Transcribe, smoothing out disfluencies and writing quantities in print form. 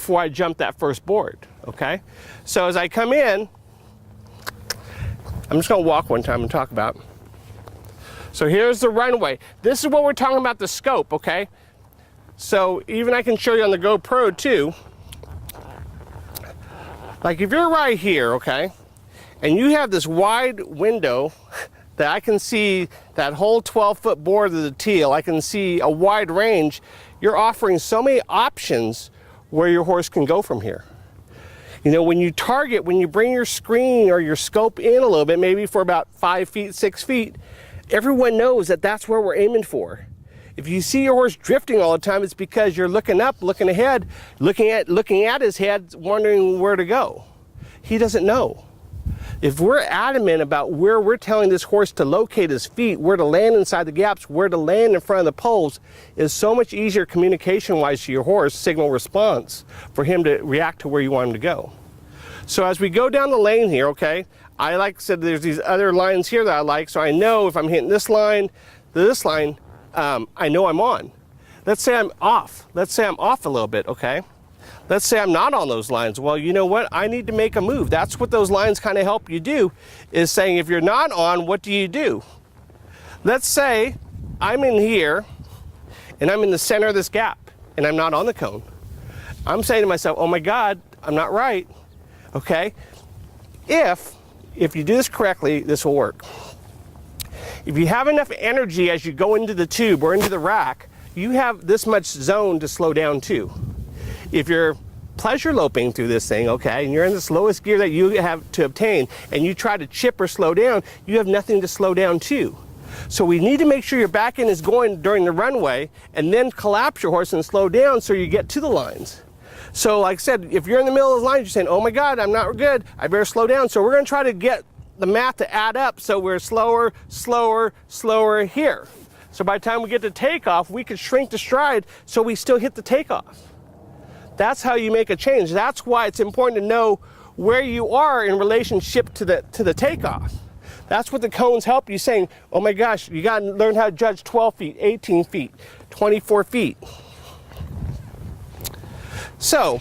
before I jump that first board, okay? So as I come in, I'm just gonna walk one time and talk about. So here's the runway. This is what we're talking about, the scope, okay? So even I can show you on the GoPro too. Like if you're right here, okay, and you have this wide window that I can see that whole 12-foot board of the teal, I can see a wide range, you're offering so many options where your horse can go from here. You know, when you target, when you bring your screen or your scope in a little bit, maybe for about 5 feet, 6 feet, everyone knows that that's where we're aiming for. If you see your horse drifting all the time, it's because you're looking up, looking ahead, looking at his head, wondering where to go. He doesn't know. If we're adamant about where we're telling this horse to locate his feet, where to land inside the gaps, where to land in front of the poles, is so much easier communication-wise to your horse, signal response, for him to react to where you want him to go. So as we go down the lane here, okay, like I said, there's these other lines here that I like, so I know if I'm hitting this line, I know I'm on. Let's say I'm off. Let's say I'm off a little bit, okay? Let's say I'm not on those lines. Well, you know what? I need to make a move. That's what those lines kind of help you do, is saying if you're not on, what do you do? Let's say I'm in here, and I'm in the center of this gap, and I'm not on the cone. I'm saying to myself, oh my God, I'm not right, okay? If you do this correctly, this will work. If you have enough energy as you go into the tube or into the rack, you have this much zone to slow down too. If you're pleasure loping through this thing, okay, and you're in the slowest gear that you have to obtain, and you try to chip or slow down, you have nothing to slow down to. So we need to make sure your back end is going during the runway, and then collapse your horse and slow down so you get to the lines. So like I said, if you're in the middle of the lines, you're saying, oh my God, I'm not good, I better slow down. So we're gonna try to get the math to add up so we're slower, slower, slower here. So by the time we get to takeoff, we can shrink the stride so we still hit the takeoff. That's how you make a change. That's why it's important to know where you are in relationship to the takeoff. That's what the cones help you, saying, oh my gosh, you gotta learn how to judge 12 feet, 18 feet, 24 feet. So